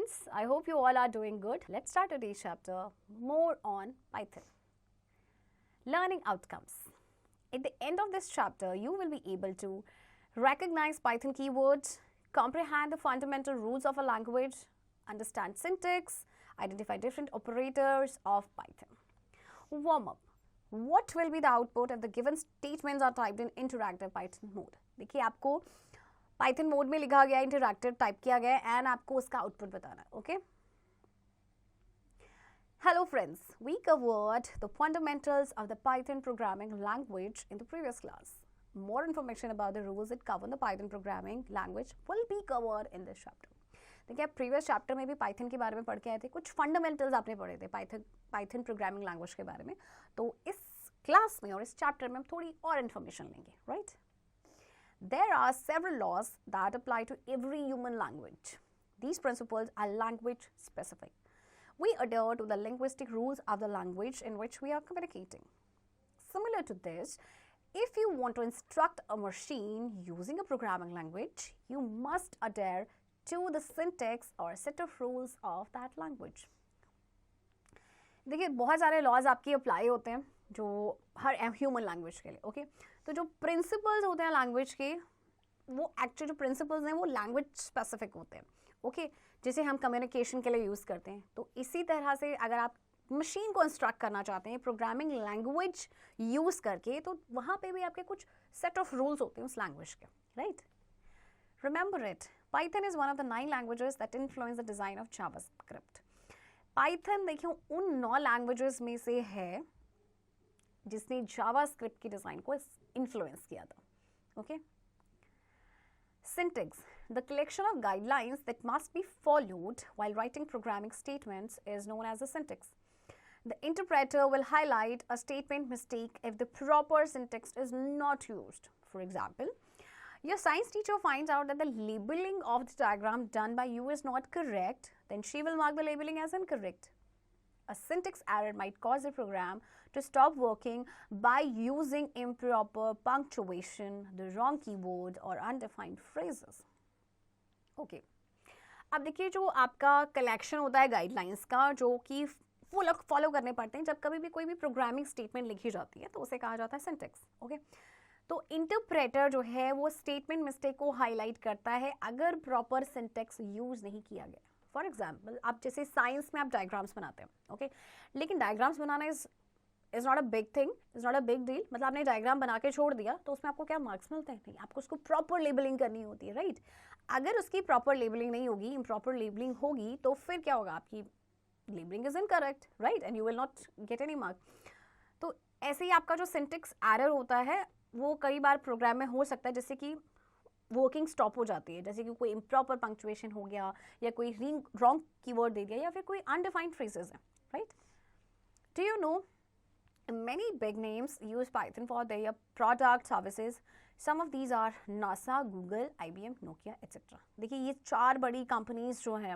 friends, I hope you all are doing good. Let's start today's chapter more on Python. Learning outcomes. At the end of this chapter, you will be able to recognize Python keywords, comprehend the fundamental rules of a language, understand syntax, identify different operators of Python. Warm up. What will be the output if the given statements are typed in interactive Python mode? देखिए आपको Python mode में लिखा गया, interactive type किया गया है and आपको उसका आउटपुट बताना है. Okay, hello friends, we covered the fundamentals of the Python programming language in the previous class. More information about the rules that govern the Python programming language will be covered in this chapter. देखिए आप previous chapter में भी Python के बारे में पढ़ के आए थे, कुछ फंडामेंटल्स आपने पढ़े थे पाइथन प्रोग्रामिंग लैंग्वेज के बारे में. तो इस क्लास में और इस चैप्टर में हम थोड़ी और इन्फॉर्मेशन लेंगे, right? There are several laws that apply to every human language. These principles are language specific. We adhere to the linguistic rules of the language in which we are communicating. Similar to this, if you want to instruct a machine using a programming language, you must adhere to the syntax or set of rules of that language. देखिए बहुत सारे laws आपकी apply होते हैं जो हर human language के लिए. Okay, तो जो प्रिंसिपल्स होते हैं लैंग्वेज के, वो एक्चुअली जो प्रिंसिपल्स हैं वो लैंग्वेज स्पेसिफिक होते हैं. ओके, जिसे हम कम्युनिकेशन के लिए यूज़ करते हैं. तो इसी तरह से अगर आप मशीन को इंस्ट्रक्ट करना चाहते हैं प्रोग्रामिंग लैंग्वेज यूज़ करके, तो वहाँ पे भी आपके कुछ सेट ऑफ रूल्स होते हैं उस लैंग्वेज के, right? Remember it, Python is one of the 9 languages that influence the design of JavaScript. Python देखिए उन 9 लैंग्वेजेस में से है जिसने जावास्क्रिप्ट की डिज़ाइन को इन्फ्लुएंस किया था. Okay, syntax, the collection of guidelines that must be followed while writing programming statements, is known as the syntax. The interpreter will highlight a statement mistake if the proper syntax is not used. For example, your science teacher finds out that the labeling of the diagram done by you is not correct, then she will mark the labeling as incorrect. A syntax error might cause the program to stop working by using improper punctuation, the wrong keyword or undefined phrases. Okay. अब देखिए जो आपका collection होता है guidelines का, जो कि वो लोग फॉलो करने पड़ते हैं जब कभी भी कोई भी प्रोग्रामिंग स्टेटमेंट लिखी जाती है, तो उसे कहा जाता है सिंटेक्स. ओके, तो इंटरप्रेटर जो है वो स्टेटमेंट मिस्टेक को हाईलाइट करता है अगर प्रॉपर सिंटेक्स यूज नहीं किया गया. फॉर एग्जाम्पल, आप जैसे साइंस में आप डायग्राम्स बनाते हैं, ओके, लेकिन diagrams banana is not a big thing, is not a big deal. मतलब आपने डायग्राम बना के छोड़ दिया तो उसमें आपको क्या मार्क्स मिलते हैं? नहीं, आपको उसको प्रॉपर लेबलिंग करनी होती है, राइट? अगर उसकी प्रॉपर लेबलिंग नहीं होगी, इम्प्रॉपर लेबलिंग होगी, तो फिर क्या होगा? आपकी labelling is incorrect, right, and you will not get any mark. तो ऐसे ही आपका जो सिंटेक्स एरर होता है वो कई बार प्रोग्राम में हो सकता है, जैसे कि वर्किंग स्टॉप हो जाती है, जैसे कि कोई इम्प्रॉपर पंक्चुएशन हो गया या कोई रॉन्ग कीवर्ड दे दिया या फिर कोई अनडिफाइंड फ्रेजेस है, right? Do you know many big names use Python for their product services. Some of these are NASA, Google, IBM, Nokia, etc. देखिए ये 4 बड़ी कंपनीज जो हैं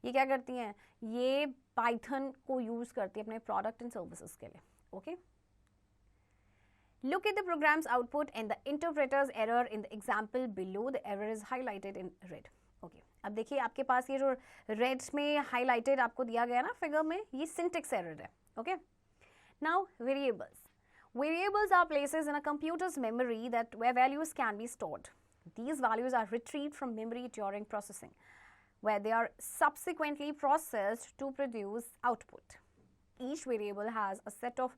ये क्या करती हैं? ये पाइथन को यूज़ करती है अपने प्रोडक्ट एंड सर्विसेज के लिए. Okay, Look at the program's output and the interpreter's error in the example below. The error is highlighted in red. Okay. अब देखिए आपके पास ये जो रेड में हाईलाइटेड आपको दिया गया ना फिगर में, ये सिंटेक्स एरर है. Okay, now variables. Variables are places in a computer's memory that where values can be stored. These values are retrieved from memory during processing, where they are subsequently processed to produce output. Each variable has a set of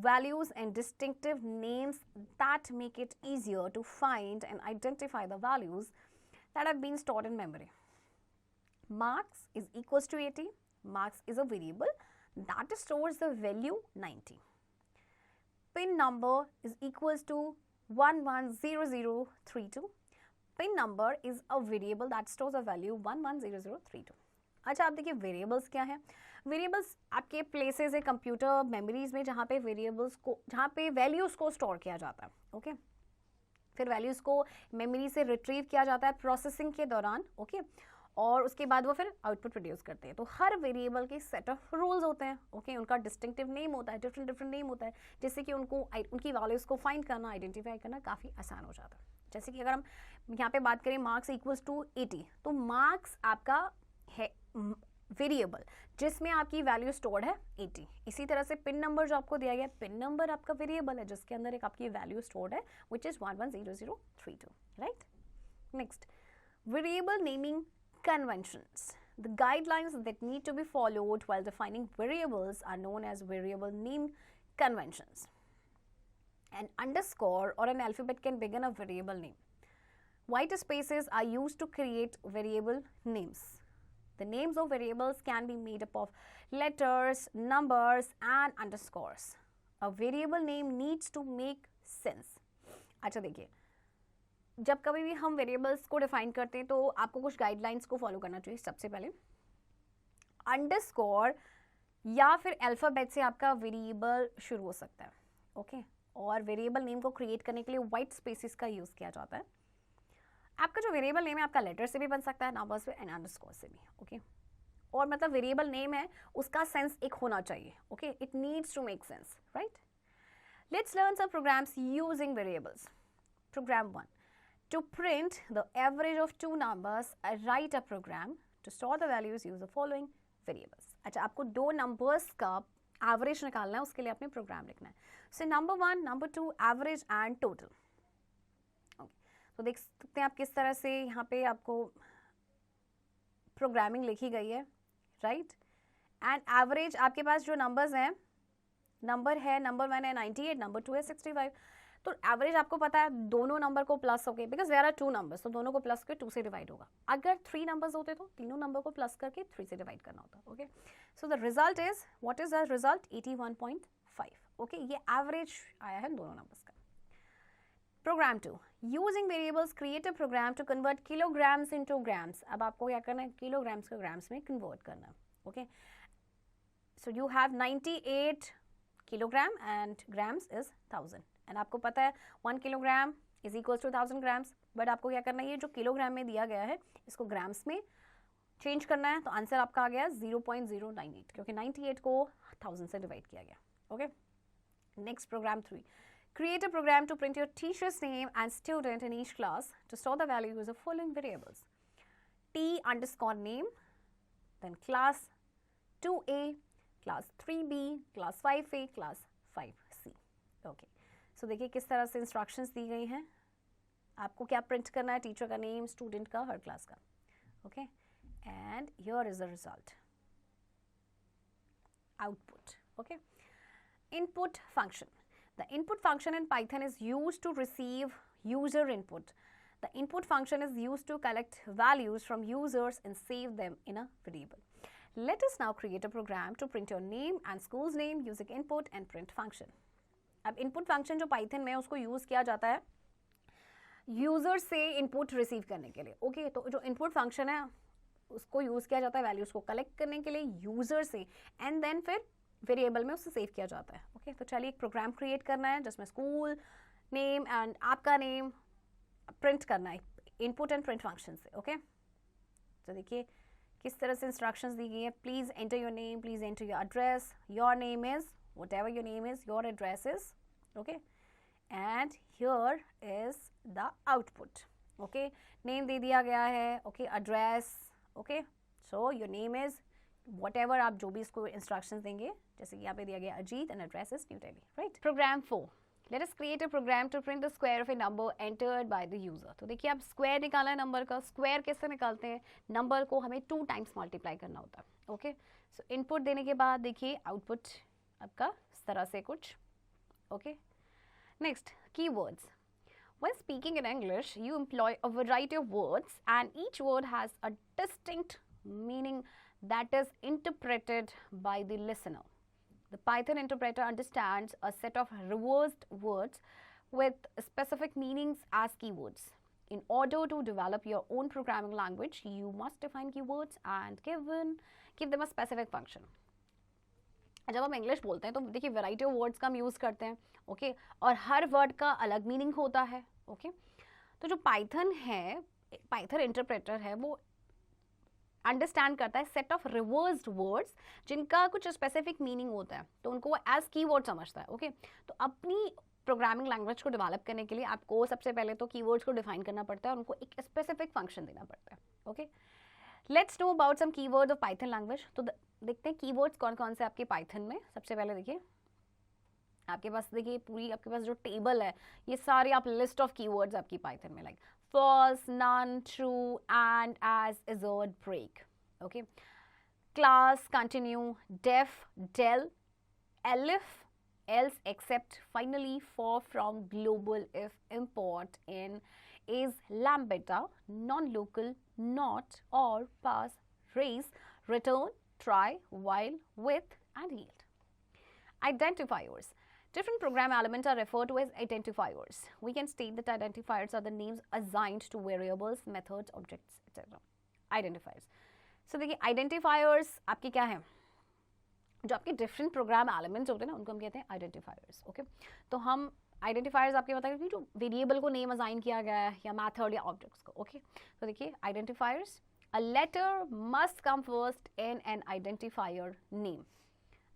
values and distinctive names that make it easier to find and identify the values that have been stored in memory. Marks is equals to 80. Marks is a variable that stores the value 90. Pin number is equals to 110032. Pin number is a variable that stores a value 110032. अच्छा, आप देखिए variables क्या है. Variables आपके places है computer memories में जहाँ पे वेरिएबल्स को, जहाँ पे वैल्यूज़ को स्टोर किया जाता है. ओके, फिर वैल्यूज़ को मेमोरी से रिट्रीव किया जाता है प्रोसेसिंग के दौरान. ओके, और उसके बाद वो फिर आउटपुट प्रोड्यूस करते हैं. तो हर वेरिएबल के सेट ऑफ रूल्स होते हैं. ओके, उनका डिस्टिंक्टिव नेम होता है, डिफरेंट नेम होता है, जिससे कि उनको उनकी वैल्यूज़ को फाइंड करना, आइडेंटिफाई करना काफ़ी आसान हो जाता है. जैसे कि अगर हम यहाँ पे बात करें मार्क्स इक्वल्स टू 80, तो मार्क्स आपका है वेरिएबल जिसमें आपकी वैल्यू स्टोर्ड है 80। इसी तरह से पिन नंबर जो आपको दिया गया, पिन नंबर आपका वेरिएबल है जिसके अंदर एक आपकी वैल्यू स्टोर्ड है which is 110032, right. Next, variable naming conventions. The guidelines that need to be followed while defining variables are known as variable name conventions. An underscore or an alphabet can begin a variable name. White spaces are used to create variable names. The names of variables can be made up of letters, numbers, and underscores. A variable name needs to make sense. अच्छा देखिए, जब कभी भी हम variables को define करते हैं तो आपको कुछ गाइडलाइंस को फॉलो करना चाहिए. सबसे पहले अंडरस्कोर या फिर अल्फाबेट से आपका वेरिएबल शुरू हो सकता है, ओके. और वेरिएबल नेम को क्रिएट करने के लिए वाइट स्पेसिस का यूज़ किया जाता है. आपका जो वेरिएबल नेम है आपका लेटर से भी बन सकता है, नंबर्स से एंड अंडरस्कोर से भी, ओके. और मतलब वेरिएबल नेम है उसका सेंस एक होना चाहिए, okay. It needs to make sense, right. Let's learn some programs using variables. Program 1. To print the average of two numbers, I write a program to store the values. Use the following variables. अच्छा, आपको दो numbers का average निकालना है, उसके लिए आपने programme लिखना है. So number 1, number 2, average and total. Okay, तो देख सकते हैं आप किस तरह से यहाँ पे आपको प्रोग्रामिंग लिखी गई है, राइट. एंड एवरेज आपके पास जो नंबर्स हैं, नंबर 1 है 98, नंबर 2 है 65. तो एवरेज आपको पता है दोनों नंबर को प्लस हो गए, बिकॉज देयर आर 2 नंबर्स, तो दोनों को प्लस करके 2 से डिवाइड होगा. अगर 3 नंबर्स होते तो तीनों नंबर को प्लस करके 3 से डिवाइड करना होता, okay. So the result is, what is the result? 81.5, okay. ये एवरेज आया है दोनों नंबर्स का. Program 2, using variables create a program to convert kilograms into grams. अब आपको क्या करना है? किलोग्राम्स को ग्राम्स में कन्वर्ट करना है, okay. So you have 98 kilogram and grams is 1000. And आपको पता है 1 kilogram is equal to 1000 grams. But आपको क्या करना है, ये जो किलोग्राम में दिया गया है इसको ग्राम्स में चेंज करना है. तो आंसर आपका आ गया 0.098, क्योंकि 98 को 1000 से डिवाइड किया गया, okay. Next, program 3. Create a program to print your teachers name and student in each class to store the values of following variables. T_name, then class 2A, class 3B, class 5A, class 5C, okay. So देखिए किस तरह से instructions दी गई हैं. आपको क्या print करना है? टीचर का नेम, स्टूडेंट का, हर क्लास का, okay. And here is the result, output, okay. Input function. The input function in Python is used to receive user input. The input function is used to collect values from users and save them in a variable. Let us now create a program to print your name and school's name using input and print function. अब input function जो Python में है उसको use किया जाता है user से input receive करने के लिए, ओके. तो जो इनपुट फंक्शन है उसको यूज़ किया जाता है वैल्यूज़ को कलेक्ट करने के लिए यूज़र से, एंड देन फिर वेरिएबल में उससे सेव किया जाता है, ओके. तो चलिए एक प्रोग्राम क्रिएट करना है जिसमें स्कूल नेम एंड आपका नेम प्रिंट करना है इनपुट एंड प्रिंट फंक्शन से, ओके. तो देखिए किस तरह से इंस्ट्रक्शंस दी गई है. Please enter your name, please enter your address, your name is whatever your name is, your address is, okay. And here is the output, okay. Name दे दिया गया है, okay. Address, okay. So your name is whatever, आप जो भी इसको instructions देंगे, जैसे कि यहाँ पे दिया गया Ajit and address is New Delhi, right. Program 4. Let us create a program to print the square of a number entered by the user. तो देखिए आप स्क्वायर निकाला है नंबर का. स्क्वायर कैसे निकालते हैं? नंबर को हमें 2 टाइम्स मल्टीप्लाई करना होता है, ओके. सो इनपुट देने के बाद देखिए आउटपुट आपका इस तरह से कुछ, okay. Next, keywords. When speaking in English, you employ a variety of words and each word has a distinct meaning that is interpreted by the listener. The Python interpreter understands a set of reversed words with specific meanings as keywords. In order to develop your own programming language, you must define keywords and give them a specific function. जब हम English बोलते हैं तो देखिए variety of words का हम use करते हैं, ओके. और हर वर्ड का अलग मीनिंग होता है, ओके. तो जो पाइथन है, पाइथन इंटरप्रेटर है, वो अंडरस्टैंड करता है सेट ऑफ रिवर्स्ड वर्ड्स जिनका कुछ स्पेसिफिक मीनिंग होता है, तो उनको वो एज कीवर्ड समझता है, ओके. तो अपनी प्रोग्रामिंग लैंग्वेज को डेवलप करने के लिए आपको सबसे पहले तो कीवर्ड्स को डिफाइन करना पड़ता है और उनको एक स्पेसिफिक फंक्शन देना पड़ता है, okay. Let's know about some keyword of Python language. तो देखते हैं कीवर्ड्स कौन कौन से आपके पाइथन में। सबसे पहले देखिए आपके पास, देखिए पूरी आपके पास जो टेबल है ये सारे आप लिस्ट ऑफ कीवर्ड्स आपकी पाइथन में, like false, none, true, and, as, assert, break. Okay. Class, continue, def, del, elif, else, except, finally, for, from, global, if, import, in, is, lambda, non-local, not, or, pass, raise, return, try, while, with, and yield. Identifiers. Different program elements are referred to as identifiers. We can state that identifiers are the names assigned to variables, methods, objects, etc. Identifiers. So देखिए identifiers आपके क्या हैं? जो आपके different program elements होते हैं ना, उनको हम कहते हैं identifiers. Okay? तो हम identifiers आपके बताएंगे कि जो variable को name assign किया गया है या method या objects को. Okay? तो देखिए identifiers. A letter must come first in an identifier name.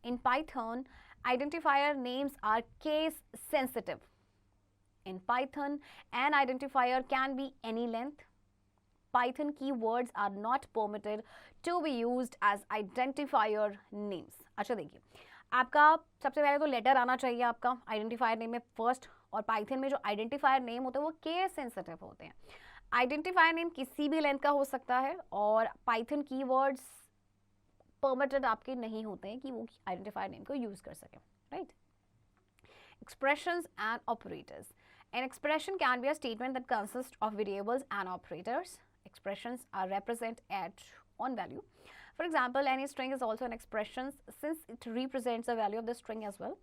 In Python, identifier names are case sensitive. In Python, an identifier can be any length. Python keywords are not permitted to be used as identifier names. अच्छा देखिए, आपका सबसे पहले तो letter आना चाहिए आपका identifier name में फर्स्ट, और पाइथन में जो आइडेंटिफायर नेम होते हैं वो केस सेंसिटिव होते हैं. आइडेंटिफायर नेम किसी भी लेंथ का हो सकता है, और पाइथन कीवर्ड्स परमिटेड आपके नहीं होते हैं कि वो आइडेंटिफायर नेम को यूज कर सकें. Right. Expressions and operators. An expression can be a statement that consists of variables and operators. Expressions are represent at on value. For example, any string is also an expression since it represents the value of the string as well.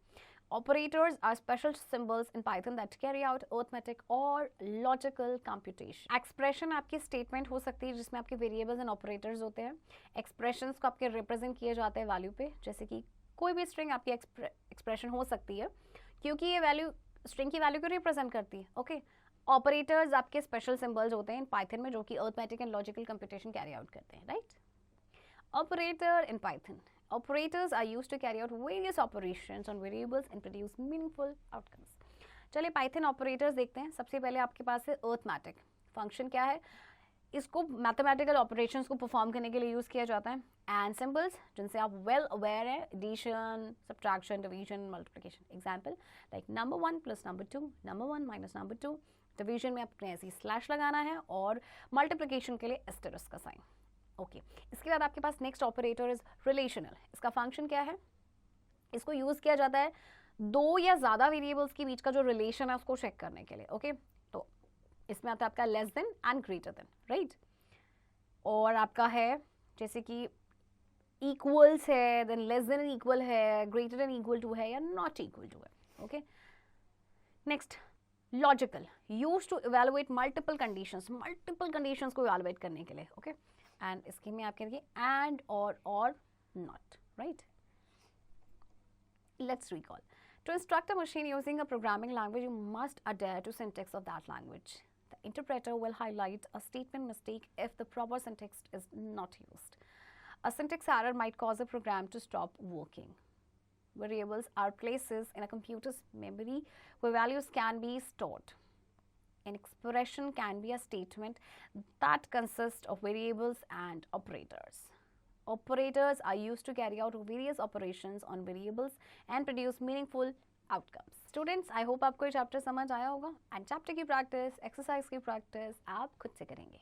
Operators are special symbols in Python that carry out arithmetic or logical computation. Expression आपकी statement हो सकती है जिसमें आपके variables and operators होते हैं. Expressions को आपके represent किए जाते हैं value पे, जैसे कि कोई भी string आपकी expression हो सकती है क्योंकि ये value string की value को represent करती है. Okay? Operators आपके special symbols होते हैं in Python में जो कि arithmetic and logical computation carry out करते हैं. Right? Operator in Python. Operators are used to carry out various operations on variables and produce meaningful outcomes. चलिए Python operators देखते हैं. सबसे पहले आपके पास है arithmetic. फंक्शन क्या है? इसको मैथमेटिकल ऑपरेशंस को परफॉर्म करने के लिए यूज़ किया जाता है. एंड सिंबल्स जिनसे आप वेल अवेयर है, addition, subtraction, division, multiplication. Example like number 1 plus number 2, number 1 minus number 2. Division में आपने ऐसे स्लैश लगाना है, और मल्टीप्लिकेशन के लिए एस्टेरिस्क का साइन. ओके. इसके बाद आपके पास नेक्स्ट ऑपरेटर इज रिलेशनल. इसका फंक्शन क्या है? इसको यूज़ किया जाता है दो या ज़्यादा वेरिएबल्स के बीच का जो रिलेशन है उसको चेक करने के लिए. ओके. तो इसमें आता है आपका less than and greater than. Right. और आपका है जैसे कि इक्वल्स है, देन लेस देन इक्वल है, ग्रेटर देन इक्वल टू है, या नॉट इक्वल टू है. Okay. Next logical, use to evaluate multiple conditions को इवेलुएट करने के लिए. ओके. एंड इसके में आप कहेंगे एंड और not. Right. Let's recall. To instruct a machine using a programming language, you must adhere to syntax of that language. The interpreter will highlight a statement mistake if the proper syntax is not used. A syntax error might cause a program to stop working. Variables are places in a computer's memory where values can be stored. An expression can be a statement that consists of variables and operators. Operators are used to carry out various operations on variables and produce meaningful outcomes. Students, I hope आपको ये chapter समझ आया होगा, and chapter की practice, exercise की practice आप खुद से करेंगे.